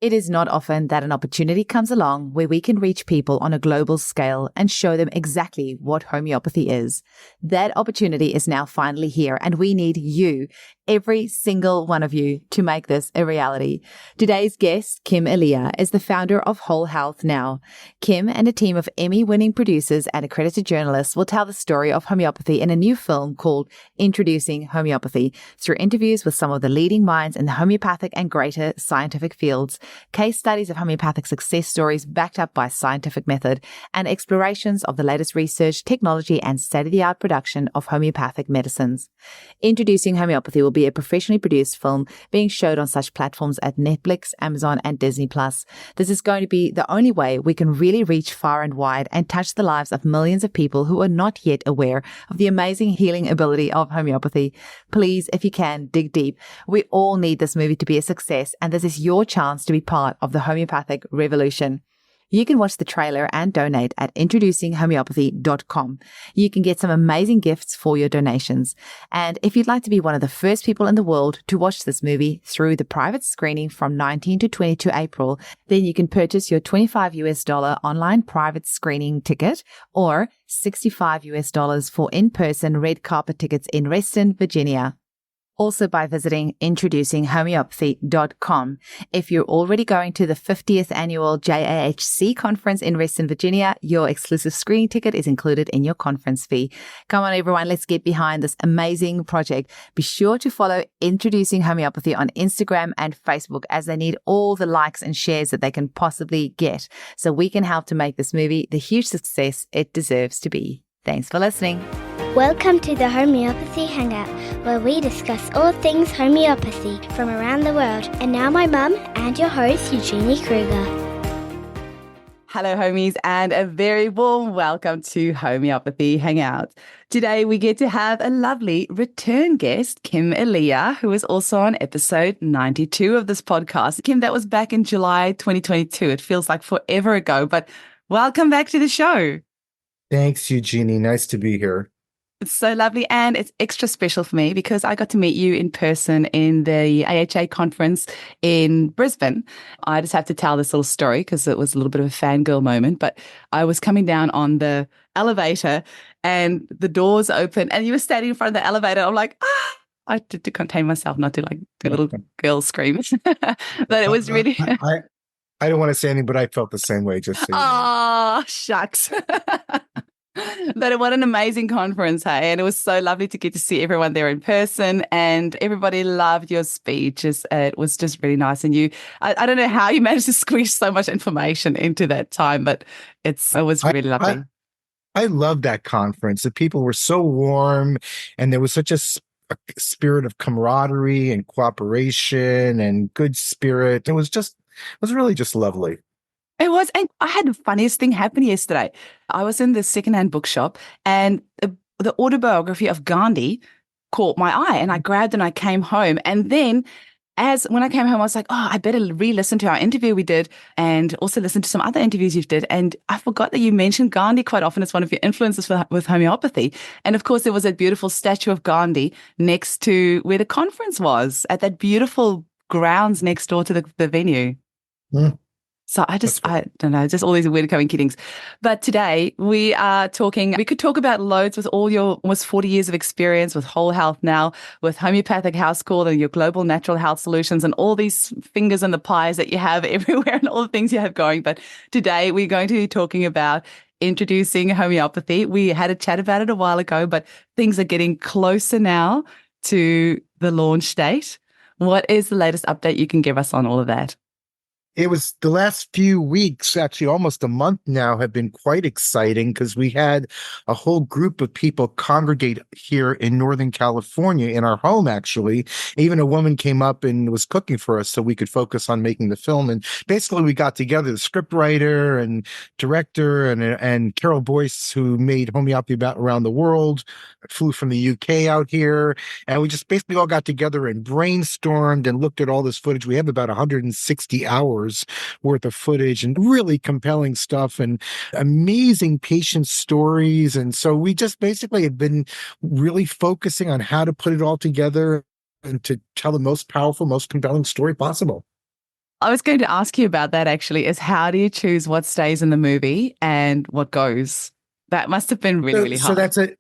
It is not often that an opportunity comes along where we can reach people on a global scale and show them exactly what homeopathy is. That opportunity is now finally here, and we need you, every single one of you, to make this a reality. Today's guest, Kim Elia, is the founder of Whole Health Now. Kim and a team of Emmy-winning producers and accredited journalists will tell the story of homeopathy in a new film called Introducing Homeopathy, through interviews with some of the leading minds in the homeopathic and greater scientific fields, case studies of homeopathic success stories backed up by scientific method, and explorations of the latest research, technology, and state-of-the-art production of homeopathic medicines. Introducing Homeopathy will be a professionally produced film being showed on such platforms as Netflix, Amazon, and Disney+. This is going to be the only way we can really reach far and wide and touch the lives of millions of people who are not yet aware of the amazing healing ability of homeopathy. Please, if you can, dig deep. We all need this movie to be a success, and this is your chance to be part of the homeopathic revolution. You can watch the trailer and donate at introducinghomeopathy.com. You can get some amazing gifts for your donations. And if you'd like to be one of the first people in the world to watch this movie through the private screening from 19 to 22 April, then you can purchase your $25 online private screening ticket or $65 for in-person red carpet tickets in Reston, Virginia. Also by visiting introducinghomeopathy.com. If you're already going to the 50th annual JAHC conference in Reston, Virginia, your exclusive screening ticket is included in your conference fee. Come on, everyone, let's get behind this amazing project. Be sure to follow Introducing Homeopathy on Instagram and Facebook, as they need all the likes and shares that they can possibly get, so we can help to make this movie the huge success it deserves to be. Thanks for listening. Welcome to the Homeopathy Hangout, where we discuss all things homeopathy from around the world. And now my mum and your host, Eugenie Kruger. Hello, homies, and a very warm welcome to Homeopathy Hangout. Today, we get to have a lovely return guest, Kim Elia, who is also on episode 92 of this podcast. Kim, that was back in July 2022. It feels like forever ago, but welcome back to the show. Thanks, Eugenie. Nice to be here. It's so lovely, and it's extra special for me because I got to meet you in person in the AHA conference in Brisbane. I just have to tell this little story because it was a little bit of a fangirl moment, but I was coming down on the elevator and the doors open and you were standing in front of the elevator. I'm like, I did to contain myself not to like do a little girl scream. But it was really... I don't want to say anything, but I felt the same way, just so you know. Oh, shucks. But what an amazing conference, hey? And it was so lovely to get to see everyone there in person, and everybody loved your speech. It was just really nice. And I don't know how you managed to squeeze so much information into that time, but it was really lovely. I loved that conference. The people were so warm, and there was such a spirit of camaraderie and cooperation and good spirit. It was really just lovely. It was, and I had the funniest thing happen yesterday. I was in the secondhand bookshop, and the autobiography of Gandhi caught my eye, and I grabbed it and I came home. And then when I came home, I was like, oh, I better re-listen to our interview we did and also listen to some other interviews you've did. And I forgot that you mentioned Gandhi quite often as one of your influences with homeopathy. And of course, there was that beautiful statue of Gandhi next to where the conference was, at that beautiful grounds next door to the venue. Mm. So I don't know, just all these weird coincidings. But today we could talk about loads with all your almost 40 years of experience with Whole Health Now, with Homeopathic House Call and your global natural health solutions and all these fingers in the pies that you have everywhere and all the things you have going. But today we're going to be talking about introducing homeopathy. We had a chat about it a while ago, but things are getting closer now to the launch date. What is the latest update you can give us on all of that? It was the last few weeks, actually almost a month now, have been quite exciting because we had a whole group of people congregate here in Northern California in our home, actually. Even a woman came up and was cooking for us so we could focus on making the film. And basically we got together, the scriptwriter and director and Carol Boyce, who made Homeopathy around the world, flew from the UK out here. And we just basically all got together and brainstormed and looked at all this footage. We have about 160 hours worth of footage and really compelling stuff and amazing patient stories. And so we just basically have been really focusing on how to put it all together and to tell the most powerful, most compelling story possible. I was going to ask you about that actually, is how do you choose what stays in the movie and what goes? That must have been really, So, really so hard. that's a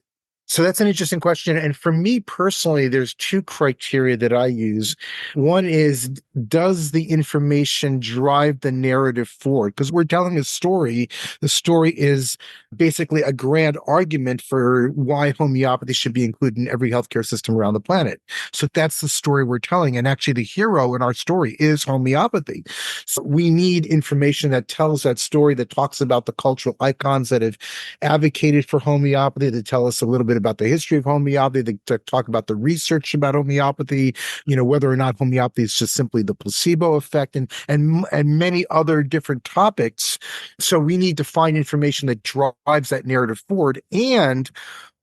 so that's an interesting question. And for me personally, there's two criteria that I use. One is, does the information drive the narrative forward? Because we're telling a story. The story is basically a grand argument for why homeopathy should be included in every healthcare system around the planet. So that's the story we're telling. And actually, the hero in our story is homeopathy. So we need information that tells that story, that talks about the cultural icons that have advocated for homeopathy, to tell us a little bit about the history of homeopathy, to talk about the research about homeopathy, whether or not homeopathy is just simply the placebo effect, and many other different topics. So we need to find information that drives that narrative forward. And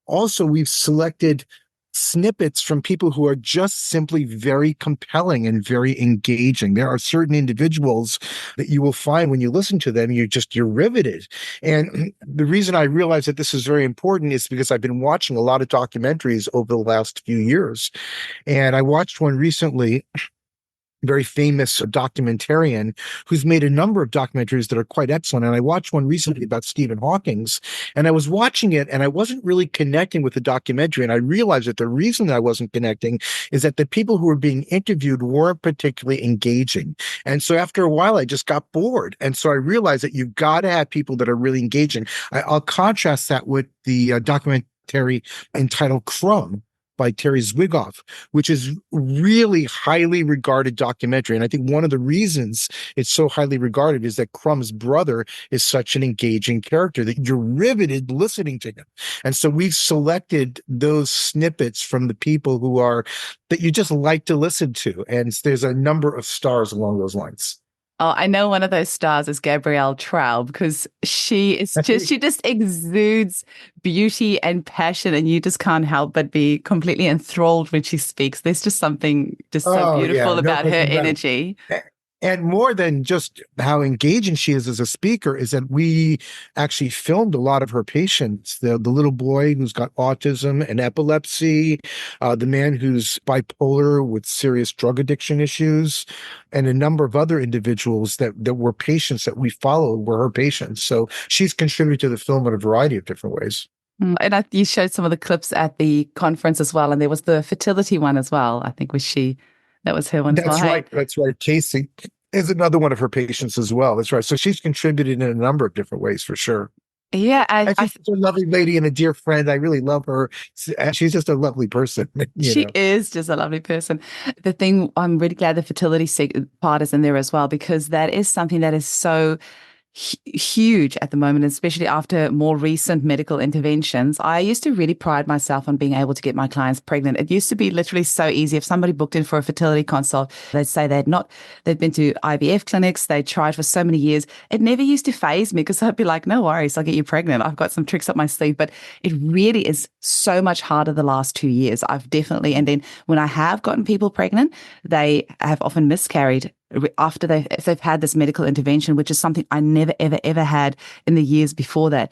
also, we've selected snippets from people who are just simply very compelling and very engaging. There are certain individuals that you will find when you listen to them, you're riveted. And the reason I realize that this is very important is because I've been watching a lot of documentaries over the last few years. And I watched one recently, very famous documentarian who's made a number of documentaries that are quite excellent. And I watched one recently about Stephen Hawking's, and I was watching it and I wasn't really connecting with the documentary. And I realized that the reason that I wasn't connecting is that the people who were being interviewed weren't particularly engaging. And so after a while, I just got bored. And so I realized that you've got to have people that are really engaging. I'll contrast that with the documentary entitled Crumb by Terry Zwigoff, which is really highly regarded documentary. And I think one of the reasons it's so highly regarded is that Crumb's brother is such an engaging character that you're riveted listening to him. And so we've selected those snippets from the people that you just like to listen to. And there's a number of stars along those lines. Oh, I know one of those stars is Gabrielle Traub because she just exudes beauty and passion, and you just can't help but be completely enthralled when she speaks. There's just something just so beautiful No about her question about it. energy. And more than just how engaging she is as a speaker is that we actually filmed a lot of her patients. The little boy who's got autism and epilepsy, the man who's bipolar with serious drug addiction issues, and a number of other individuals that were patients that we followed were her patients. So she's contributed to the film in a variety of different ways. And you showed some of the clips at the conference as well. And there was the fertility one as well. I think that was her one as well. That's right. That's right. Casey is another one of her patients as well. That's right. So she's contributed in a number of different ways for sure. Yeah. And she's a lovely lady and a dear friend. I really love her. She's just a lovely person. She is just a lovely person. The thing, I'm really glad the fertility part is in there as well, because that is something that is so huge at the moment, especially after more recent medical interventions. I used to really pride myself on being able to get my clients pregnant. It used to be literally so easy. If somebody booked in for a fertility consult, they'd say they'd been to IVF clinics, they tried for so many years. It never used to faze me because I'd be like, no worries, I'll get you pregnant. I've got some tricks up my sleeve. But it really is so much harder the last 2 years. And then when I have gotten people pregnant, they have often miscarried after if they've had this medical intervention, which is something I never, ever, ever had in the years before that.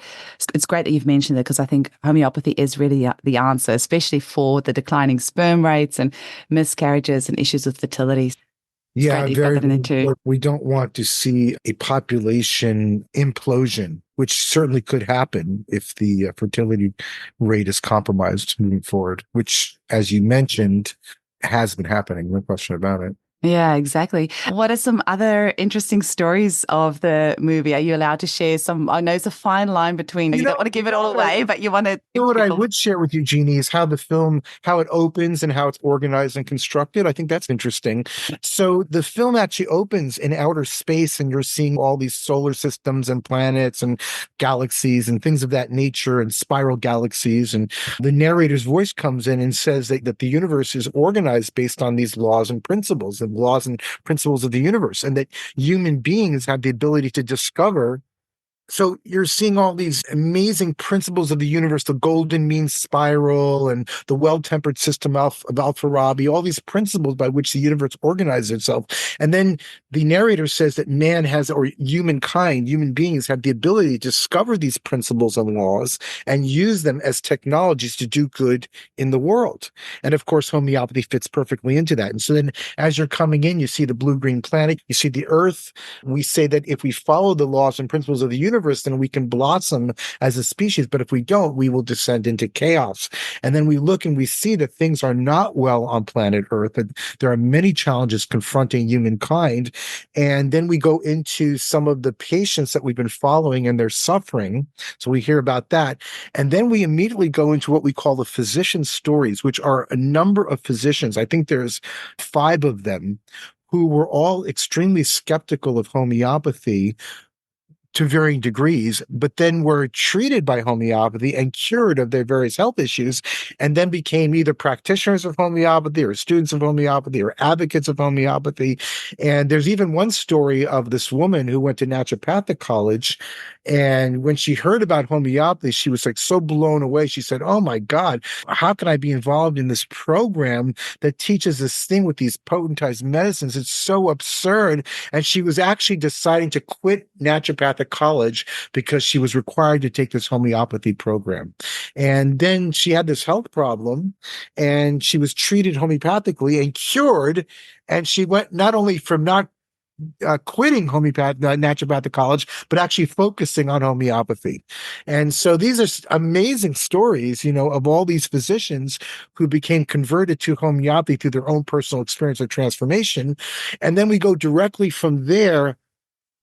It's great that you've mentioned it because I think homeopathy is really the answer, especially for the declining sperm rates and miscarriages and issues with fertility. Yeah, we don't want to see a population implosion, which certainly could happen if the fertility rate is compromised moving forward, which, as you mentioned, has been happening. No question about it. Yeah, exactly. What are some other interesting stories of the movie? Are you allowed to share some? I know it's a fine line between, you don't want to give it all away, but you want to. What I would share with you, Jeannie, is how it opens and how it's organized and constructed. I think that's interesting. So the film actually opens in outer space, and you're seeing all these solar systems and planets and galaxies and things of that nature and spiral galaxies. And the narrator's voice comes in and says that the universe is organized based on these laws and principles of the universe, and that human beings have the ability to discover So you're seeing all these amazing principles of the universe, the golden mean spiral and the well-tempered system of Al-Farabi, all these principles by which the universe organizes itself. And then the narrator says that man has, or humankind, human beings have the ability to discover these principles and laws and use them as technologies to do good in the world. And of course, homeopathy fits perfectly into that. And so then as you're coming in, you see the blue-green planet, you see the earth. We say that if we follow the laws and principles of the universe, then we can blossom as a species. But if we don't, we will descend into chaos. And then we look and we see that things are not well on planet Earth, that there are many challenges confronting humankind. And then we go into some of the patients that we've been following and their suffering. So we hear about that. And then we immediately go into what we call the physician stories, which are a number of physicians. I think there's 5 of them who were all extremely skeptical of homeopathy to varying degrees, but then were treated by homeopathy and cured of their various health issues, and then became either practitioners of homeopathy or students of homeopathy or advocates of homeopathy. And there's even one story of this woman who went to naturopathic college, and when she heard about homeopathy, she was like so blown away. She said, "Oh my God, how can I be involved in this program that teaches this thing with these potentized medicines? It's so absurd." And she was actually deciding to quit naturopathic college because she was required to take this homeopathy program. And then she had this health problem and she was treated homeopathically and cured. And she went not only from not quitting naturopathic college, but actually focusing on homeopathy. And so these are amazing stories, of all these physicians who became converted to homeopathy through their own personal experience of transformation. And then we go directly from there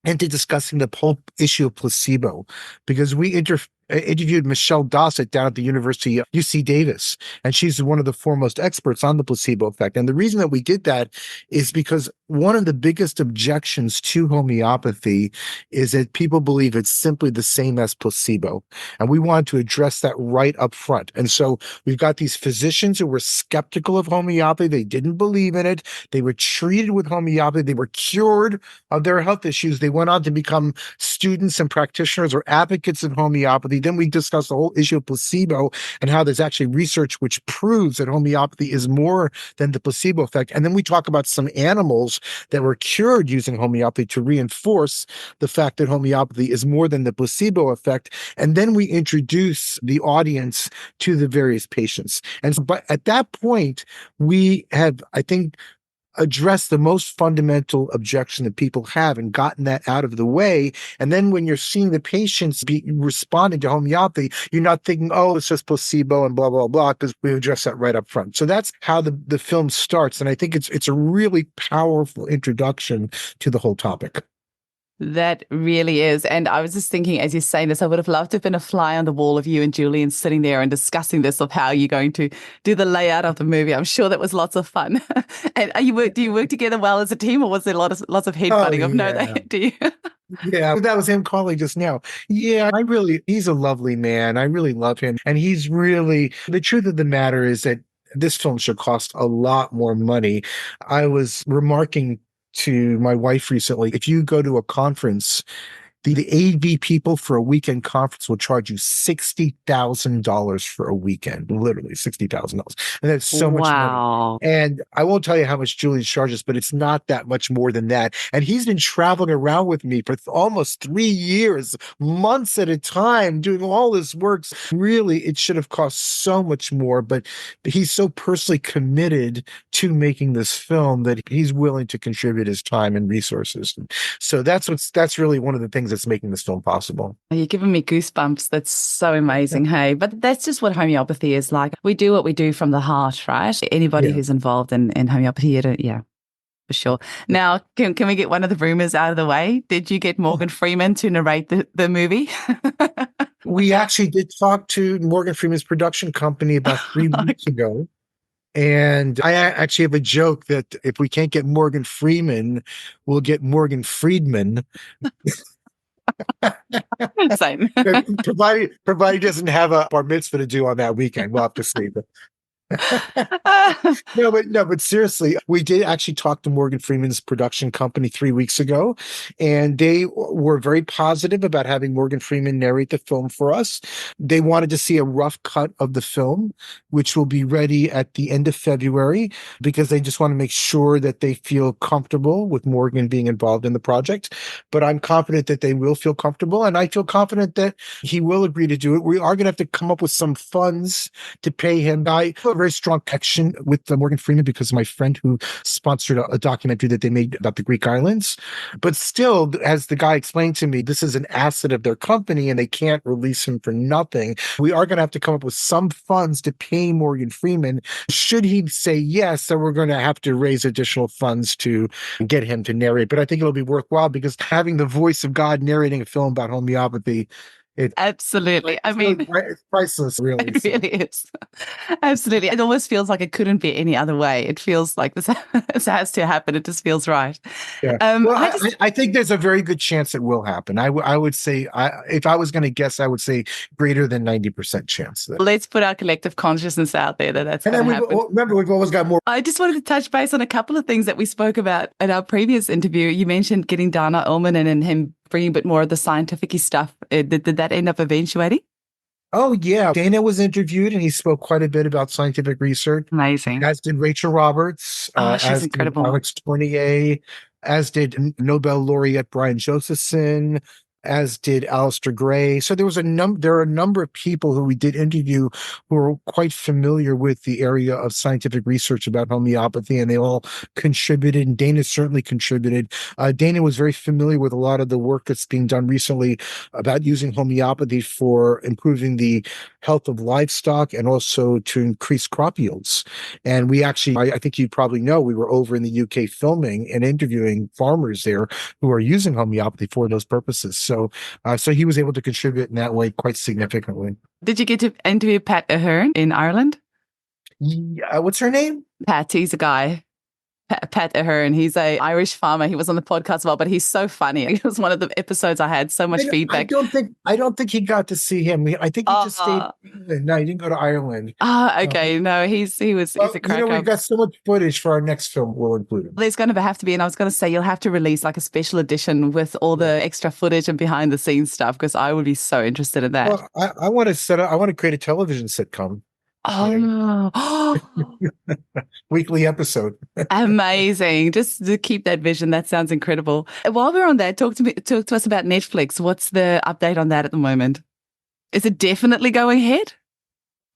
into discussing the whole issue of placebo, because we interviewed Michelle Dossett down at the University of UC Davis, and she's one of the foremost experts on the placebo effect. And the reason that we did that is because one of the biggest objections to homeopathy is that people believe it's simply the same as placebo. And we wanted to address that right up front. And so we've got these physicians who were skeptical of homeopathy. They didn't believe in it. They were treated with homeopathy. They were cured of their health issues. They went on to become students and practitioners or advocates of homeopathy. Then we discussed the whole issue of placebo and how there's actually research which proves that homeopathy is more than the placebo effect. And then we talk about some animals that were cured using homeopathy to reinforce the fact that homeopathy is more than the placebo effect. And then we introduce the audience to the various patients. And so, but at that point, we have, I think, address the most fundamental objection that people have and gotten that out of the way. And then when you're seeing the patients be responding to homeopathy, you're not thinking, oh, it's just placebo and blah, blah, blah, because we address that right up front. So that's how the film starts. And I think it's a really powerful introduction to the whole topic. That really is. And I was just thinking, as you're saying this, I would have loved to have been a fly on the wall of you and Julian sitting there and discussing this, of how you're going to do the layout of the movie. I'm sure that was lots of fun. And do you work together well as a team, or was there lots of headbutting of no, do you? Yeah, that was him calling just now. Yeah, he's a lovely man. I really love him. And the truth of the matter is that this film should cost a lot more money. I was remarking to my wife recently, if you go to a conference, the AV people for a weekend conference will charge you $60,000 for a weekend, literally $60,000. And that's so much money. And I won't tell you how much Julian charges, but it's not that much more than that. And he's been traveling around with me for almost 3 years, months at a time, doing all this work. Really, it should have cost so much more, but he's so personally committed to making this film that he's willing to contribute his time and resources. So that's really one of the things that's making this film possible. You're giving me goosebumps. That's so amazing. Hey, but that's just what homeopathy is like. We do what we do from the heart, right? Anybody who's involved in homeopathy, for sure. Now, can we get one of the rumors out of the way? Did you get Morgan Freeman to narrate the movie? We actually did talk to Morgan Freeman's production company about 3 weeks ago. And I actually have a joke that if we can't get Morgan Freeman, we'll get Morgan Friedman. Same. provided he doesn't have a bar mitzvah to do on that weekend. We'll have to see. No, but seriously, we did actually talk to Morgan Freeman's production company 3 weeks ago, and they were very positive about having Morgan Freeman narrate the film for us. They wanted to see a rough cut of the film, which will be ready at the end of February, because they just want to make sure that they feel comfortable with Morgan being involved in the project. But I'm confident that they will feel comfortable, and I feel confident that he will agree to do it. We are going to have to come up with some funds to pay him. I have a very strong connection with Morgan Freeman because of my friend who sponsored a documentary that they made about the Greek islands. But still, as the guy explained to me, this is an asset of their company and they can't release him for nothing. We are going to have to come up with some funds to pay Morgan Freeman. Should he say yes, then we're going to have to raise additional funds to get him to narrate. But I think it'll be worthwhile because having the voice of God narrating a film about homeopathy, absolutely. I mean, it's priceless, really. It really is. Absolutely. It almost feels like it couldn't be any other way. It feels like this has to happen. It just feels right. Yeah. I think there's a very good chance it will happen. I would say, if I was going to guess, I would say greater than 90% chance. Let's put our collective consciousness out there that's going to happen. Remember, we've always got more. I just wanted to touch base on a couple of things that we spoke about in our previous interview. You mentioned getting Dana Ullman and him bringing a bit more of the scientific-y stuff. Did that end up eventuating? Oh, yeah. Dana was interviewed and he spoke quite a bit about scientific research. Amazing. As did Rachel Roberts. She's incredible. Alex Tournier, as did Nobel laureate Brian Josephson, as did Alistair Gray. So there are a number of people who we did interview who are quite familiar with the area of scientific research about homeopathy, and they all contributed, and Dana certainly contributed. Dana was very familiar with a lot of the work that's being done recently about using homeopathy for improving the health of livestock and also to increase crop yields. And we actually, I think you probably know, we were over in the UK filming and interviewing farmers there who are using homeopathy for those purposes. So he was able to contribute in that way quite significantly. Did you get to interview Pat Ahern in Ireland? Yeah, what's her name? Pat, he's a guy. Pat Ahern, he's an Irish farmer. He was on the podcast as well, but he's so funny. It was one of the episodes I had so much feedback. I don't think he got to see him. I think he just stayed. No, he didn't go to Ireland. Okay. No, he's a cracker. We've got so much footage for our next film. We'll include him. There's going to have to be, and I was going to say, you'll have to release like a special edition with all the extra footage and behind the scenes stuff, because I would be so interested in that. Well, I want to create a television sitcom. Oh, weekly episode. Amazing. Just to keep that vision. That sounds incredible. While we're on that, talk to us about Netflix. What's the update on that at the moment? Is it definitely going ahead?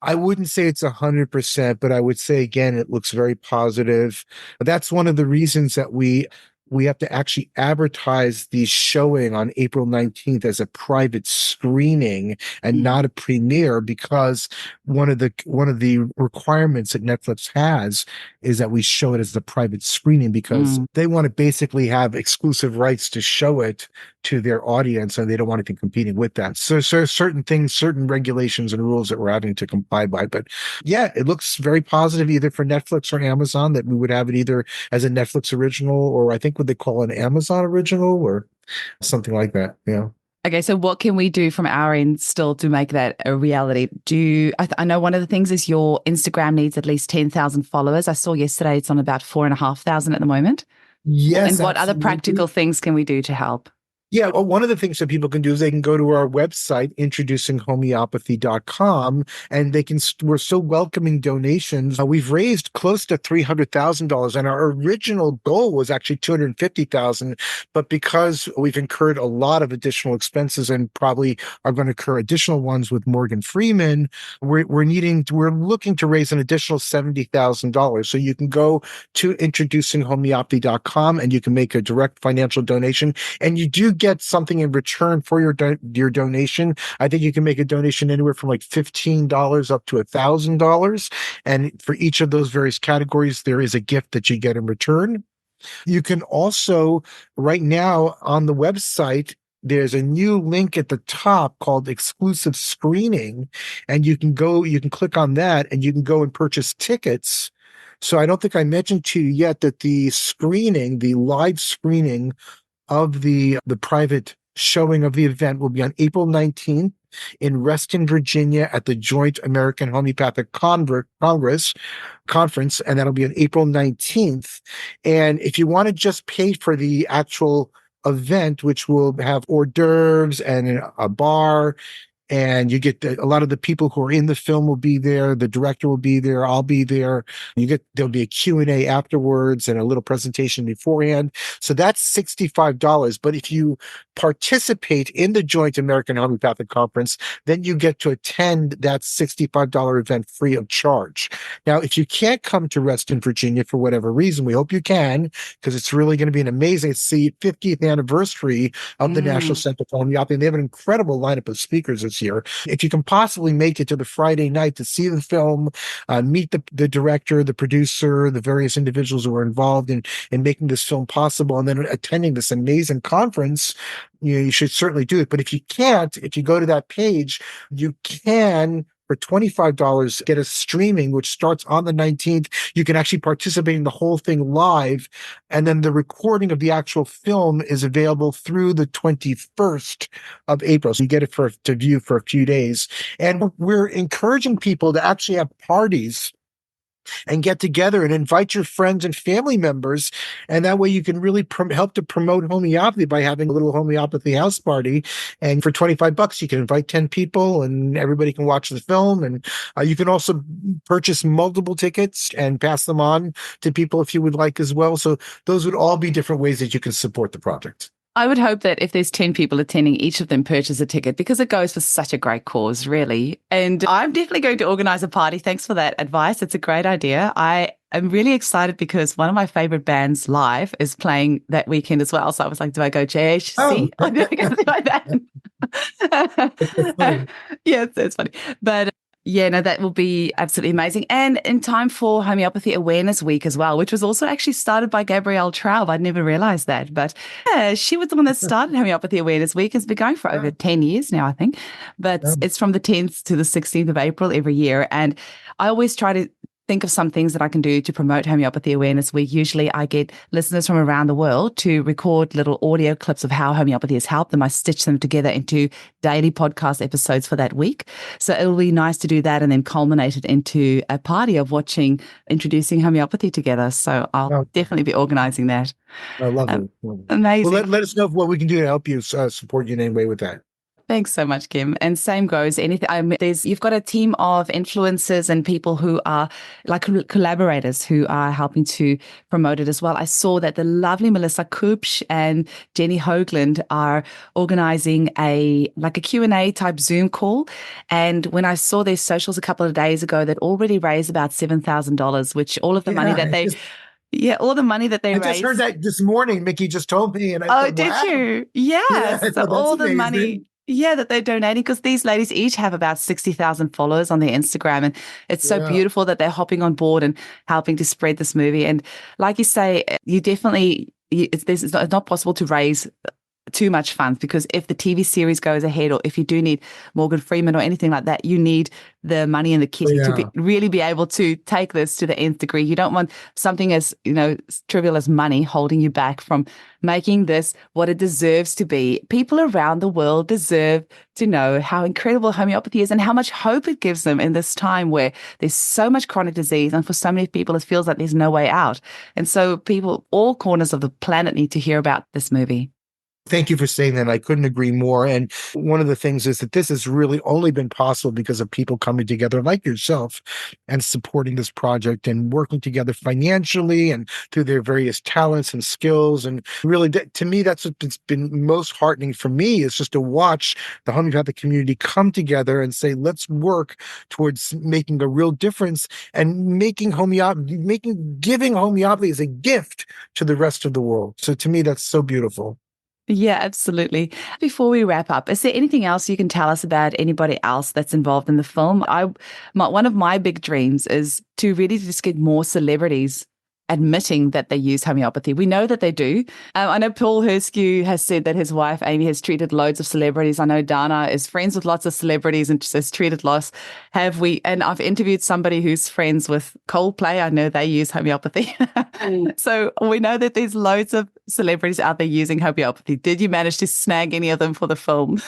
I wouldn't say it's 100%, but I would say, again, it looks very positive. That's one of the reasons that we have to actually advertise the showing on April 19th as a private screening and not a premiere, because one of the requirements that Netflix has is that we show it as a private screening, because they want to basically have exclusive rights to show it to their audience, and they don't want anything competing with that. So certain things, certain regulations and rules that we're having to comply by. But yeah, it looks very positive either for Netflix or Amazon, that we would have it either as a Netflix original, or I think what they call an Amazon original or something like that. Yeah. Okay, so what can we do from our end still to make that a reality? I know one of the things is your Instagram needs at least 10,000 followers. I saw yesterday it's on about 4,500 at the moment. Yes. And what other practical things can we do to help? Yeah, well, one of the things that people can do is they can go to our website, introducinghomeopathy.com, and we're still welcoming donations. We've raised close to $300,000, and our original goal was actually $250,000. But because we've incurred a lot of additional expenses and probably are going to incur additional ones with Morgan Freeman, we're looking to raise an additional $70,000. So you can go to introducinghomeopathy.com and you can make a direct financial donation, and you do get something in return for your donation. I think you can make a donation anywhere from like $15 up to $1,000. And for each of those various categories, there is a gift that you get in return. You can also, right now on the website, there's a new link at the top called exclusive screening, and you can click on that and you can go and purchase tickets. So I don't think I mentioned to you yet that the live screening of the private showing of the event will be on April 19th in Reston, Virginia at the Joint American Homeopathic Conference, and that'll be on April 19th. And if you want to just pay for the actual event, which will have hors d'oeuvres and a bar, and you get a lot of the people who are in the film will be there. The director will be there. I'll be there. There'll be a Q&A afterwards and a little presentation beforehand. So that's $65. But if you participate in the Joint American Homeopathic Conference, then you get to attend that $65 event free of charge. Now, if you can't come to Reston, Virginia for whatever reason, we hope you can, because it's really going to be an amazing, it's the 50th anniversary of the National Center for Homeopathy, and they have an incredible lineup of speakers this year. If you can possibly make it to the Friday night to see the film, meet the director, the producer, the various individuals who are involved in making this film possible, and then attending this amazing conference, you should certainly do it. But if you can't, if you go to that page, you can, for $25, get a streaming, which starts on the 19th. You can actually participate in the whole thing live. And then the recording of the actual film is available through the 21st of April. So you get it to view for a few days. And we're encouraging people to actually have parties and get together and invite your friends and family members. And that way you can really help to promote homeopathy by having a little homeopathy house party. And for $25, you can invite 10 people and everybody can watch the film. And you can also purchase multiple tickets and pass them on to people if you would like as well. So those would all be different ways that you can support the project. I would hope that if there's 10 people attending, each of them purchase a ticket, because it goes for such a great cause, really. And I'm definitely going to organize a party. Thanks for that advice. It's a great idea. I am really excited because one of my favorite bands live is playing that weekend as well. So I was like, do I go JAHC? Oh. Or do I go to my band? Yeah, it's funny. But yeah, no, that will be absolutely amazing. And in time for Homeopathy Awareness Week as well, which was also actually started by Gabrielle Traub. I'd never realized that. But yeah, she was the one that started Homeopathy Awareness Week. It's been going for over 10 years now, I think. But it's from the 10th to the 16th of April every year. And I always try to think of some things that I can do to promote Homeopathy Awareness Week. Usually I get listeners from around the world to record little audio clips of how homeopathy has helped them. I stitch them together into daily podcast episodes for that week. So it'll be nice to do that and then culminate it into a party of introducing homeopathy together. So I'll definitely be organizing that. I love it. Amazing. Well, let us know what we can do to help you support you in any way with that. Thanks so much, Kim. And same goes. You've got a team of influencers and people who are like collaborators who are helping to promote it as well. I saw that the lovely Melissa Koopsch and Jenny Hoagland are organizing a Q&A type Zoom call. And when I saw their socials a couple of days ago, they'd already raised about $7,000, which all of the money that they... Yeah, all the money that they raised. I just heard that this morning. Mickey just told me. And I thought, did wow. you? Yeah. So all the amazing. money... Yeah, that they're donating, because these ladies each have about 60,000 followers on their Instagram. And it's so beautiful that they're hopping on board and helping to spread this movie. And like you say, it's not possible to raise too much funds, because if the TV series goes ahead, or if you do need Morgan Freeman or anything like that, you need the money in the kitty to really be able to take this to the nth degree. You don't want something as trivial as money holding you back from making this what it deserves to be. People around the world deserve to know how incredible homeopathy is and how much hope it gives them in this time where there's so much chronic disease, and for so many people it feels like there's no way out. And so people, all corners of the planet, need to hear about this movie. Thank you for saying that. I couldn't agree more. And one of the things is that this has really only been possible because of people coming together like yourself and supporting this project and working together financially and through their various talents and skills. And really, to me, that's what's been most heartening for me, is just to watch the homeopathic community come together and say, let's work towards making a real difference and giving homeopathy as a gift to the rest of the world. So to me, that's so beautiful. Yeah, absolutely. Before we wrap up, is there anything else you can tell us about anybody else that's involved in the film? One of my big dreams is to really just get more celebrities admitting that they use homeopathy. We know that they do. I know Paul Herskew has said that his wife, Amy, has treated loads of celebrities. I know Dana is friends with lots of celebrities and has treated lots. And I've interviewed somebody who's friends with Coldplay. I know they use homeopathy. So we know that there's loads of celebrities out there using homeopathy. Did you manage to snag any of them for the film?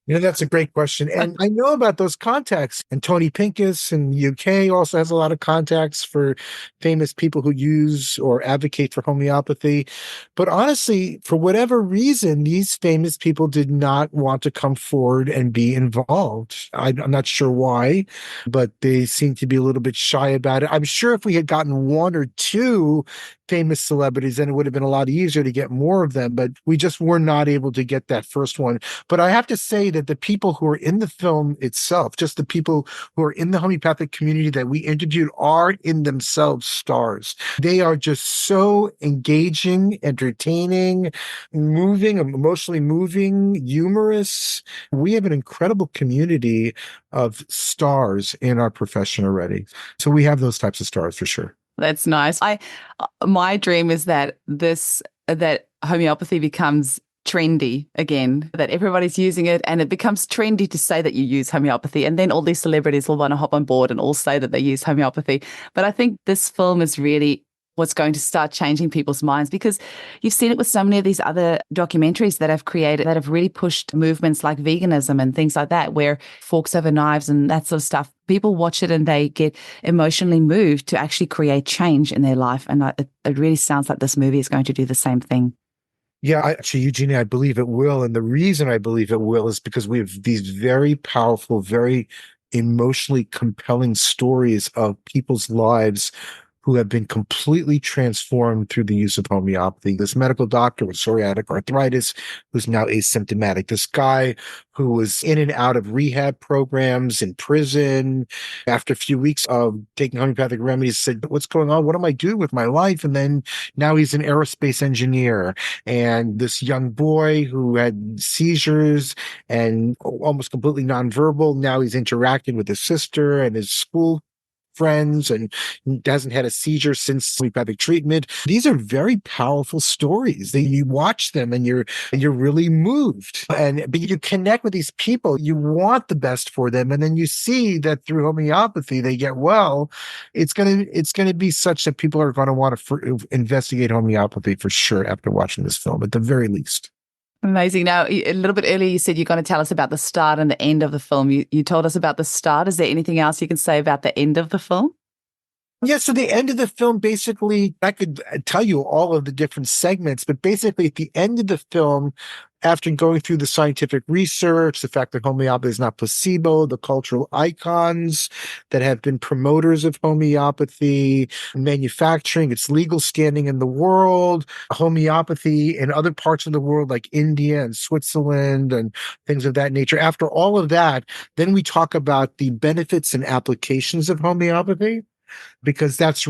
That's a great question. And I know about those contacts. And Tony Pincus in the UK also has a lot of contacts for famous people who use or advocate for homeopathy. But honestly, for whatever reason, these famous people did not want to come forward and be involved. I'm not sure why, but they seem to be a little bit shy about it. I'm sure if we had gotten one or two famous celebrities, then it would have been a lot easier to get more of them. But we just were not able to get that first one. But I have to say that the people who are in the film itself, just the people who are in the homeopathic community that we interviewed, are in themselves stars. They are just so engaging, entertaining, moving, emotionally moving, humorous. We have an incredible community of stars in our profession already. So we have those types of stars for sure. That's nice. My dream is that that homeopathy becomes trendy again, that everybody's using it and it becomes trendy to say that you use homeopathy, and then all these celebrities will want to hop on board and all say that they use homeopathy. But I think this film is really what's going to start changing people's minds, because you've seen it with so many of these other documentaries that have really pushed movements like veganism and things like that, where forks over knives and that sort of stuff. People watch it and they get emotionally moved to actually create change in their life. And it really sounds like this movie is going to do the same thing. Yeah, actually, Eugenie, I believe it will. And the reason I believe it will is because we have these very powerful, very emotionally compelling stories of people's lives who have been completely transformed through the use of homeopathy. This medical doctor with psoriatic arthritis who's now asymptomatic. This guy who was in and out of rehab programs in prison. After a few weeks of taking homeopathic remedies, said, what's going on? What am I doing with my life? And then now he's an aerospace engineer. And this young boy who had seizures and almost completely nonverbal, now he's interacting with his sister and his school friends and hasn't had a seizure since homeopathic treatment. These are very powerful stories. You watch them and you're really moved. But you connect with these people. You want the best for them, and then you see that through homeopathy they get well. It's gonna be such that people are going to want to investigate homeopathy for sure after watching this film, at the very least. Amazing. Now, a little bit earlier, you said you're going to tell us about the start and the end of the film. You told us about the start. Is there anything else you can say about the end of the film? Yeah, so the end of the film, basically, I could tell you all of the different segments, but basically at the end of the film, after going through the scientific research, the fact that homeopathy is not placebo, the cultural icons that have been promoters of homeopathy, manufacturing, its legal standing in the world, homeopathy in other parts of the world like India and Switzerland and things of that nature. After all of that, then we talk about the benefits and applications of homeopathy, because that's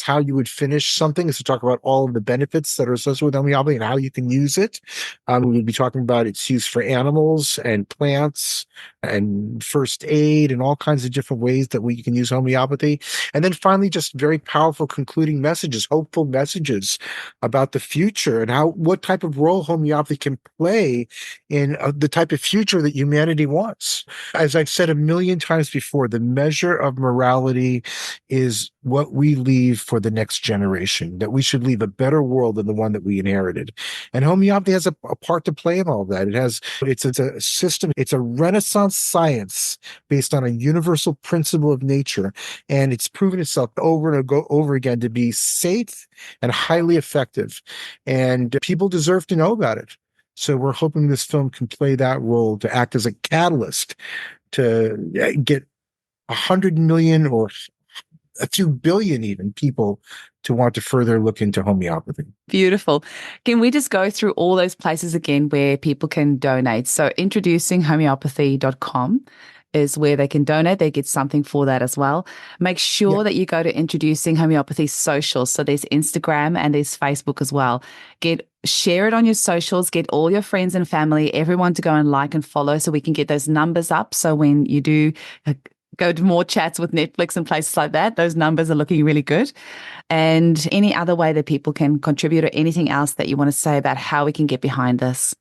how you would finish something, is to talk about all of the benefits that are associated with homeopathy and how you can use it. We would be talking about its use for animals and plants and first aid and all kinds of different ways that we can use homeopathy. And then finally, just very powerful concluding messages, hopeful messages about the future and what type of role homeopathy can play in the type of future that humanity wants. As I've said a million times before, the measure of morality is what we leave for the next generation, that we should leave a better world than the one that we inherited. And homeopathy has a part to play in all that. It's a system, it's a Renaissance science based on a universal principle of nature. And it's proven itself over and over again to be safe and highly effective. And people deserve to know about it. So we're hoping this film can play that role, to act as a catalyst to get 100 million or a few billion even people to want to further look into homeopathy. Beautiful. Can we just go through all those places again where people can donate? So introducinghomeopathy.com is where they can donate. They get something for that as well. Make sure that you go to Introducing Homeopathy socials. So there's Instagram and there's Facebook as well. Share it on your socials, get all your friends and family, everyone to go and like and follow so we can get those numbers up. So when you do go to more chats with Netflix and places like that, those numbers are looking really good. And any other way that people can contribute, or anything else that you want to say about how we can get behind this?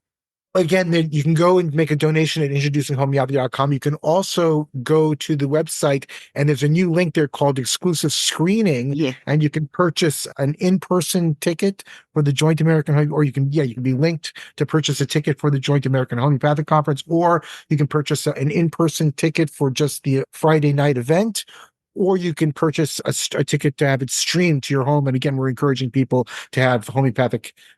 Again, then you can go and make a donation at introducinghomeopathy.com. You can also go to the website, and there's a new link there called exclusive screening. Yeah. And you can purchase an in-person ticket for the Joint American, or you can be linked to purchase a ticket for the Joint American Homeopathic Conference, or you can purchase an in-person ticket for just the Friday night event, or you can purchase a ticket to have it streamed to your home. And again, we're encouraging people to have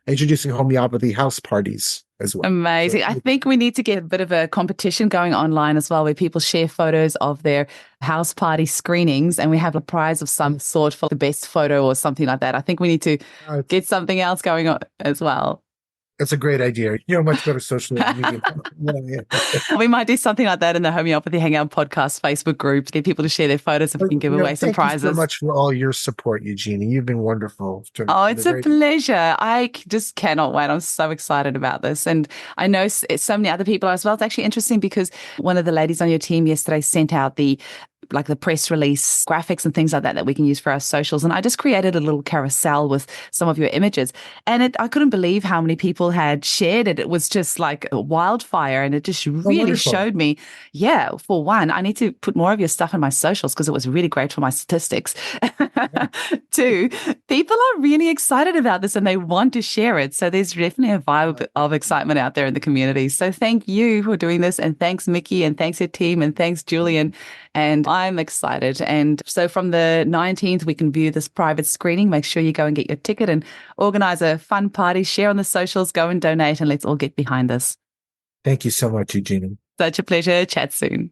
introducing homeopathy house parties as well. Amazing. I think we need to get a bit of a competition going online as well, where people share photos of their house party screenings, and we have a prize of some sort for the best photo or something like that. I think we need to get something else going on as well. That's a great idea. You're much better social media. We might do something like that in the Homeopathy Hangout podcast Facebook group to get people to share their photos and we can give away some prizes. Thank you so much for all your support, Eugenie. You've been wonderful. It's a pleasure. I just cannot wait. I'm so excited about this. And I know so many other people as well. It's actually interesting because one of the ladies on your team yesterday sent out the press release graphics and things like that we can use for our socials. And I just created a little carousel with some of your images. And I couldn't believe how many people had shared it. It was just like a wildfire. And it just really showed me, for one, I need to put more of your stuff in my socials because it was really great for my statistics. Two, people are really excited about this and they want to share it. So there's definitely a vibe of excitement out there in the community. So thank you for doing this. And thanks, Mickey. And thanks your team. And thanks, Julian. And I'm excited. And so from the 19th, we can view this private screening. Make sure you go and get your ticket and organize a fun party, share on the socials, go and donate, and let's all get behind this. Thank you so much, Eugenie. Such a pleasure. Chat soon.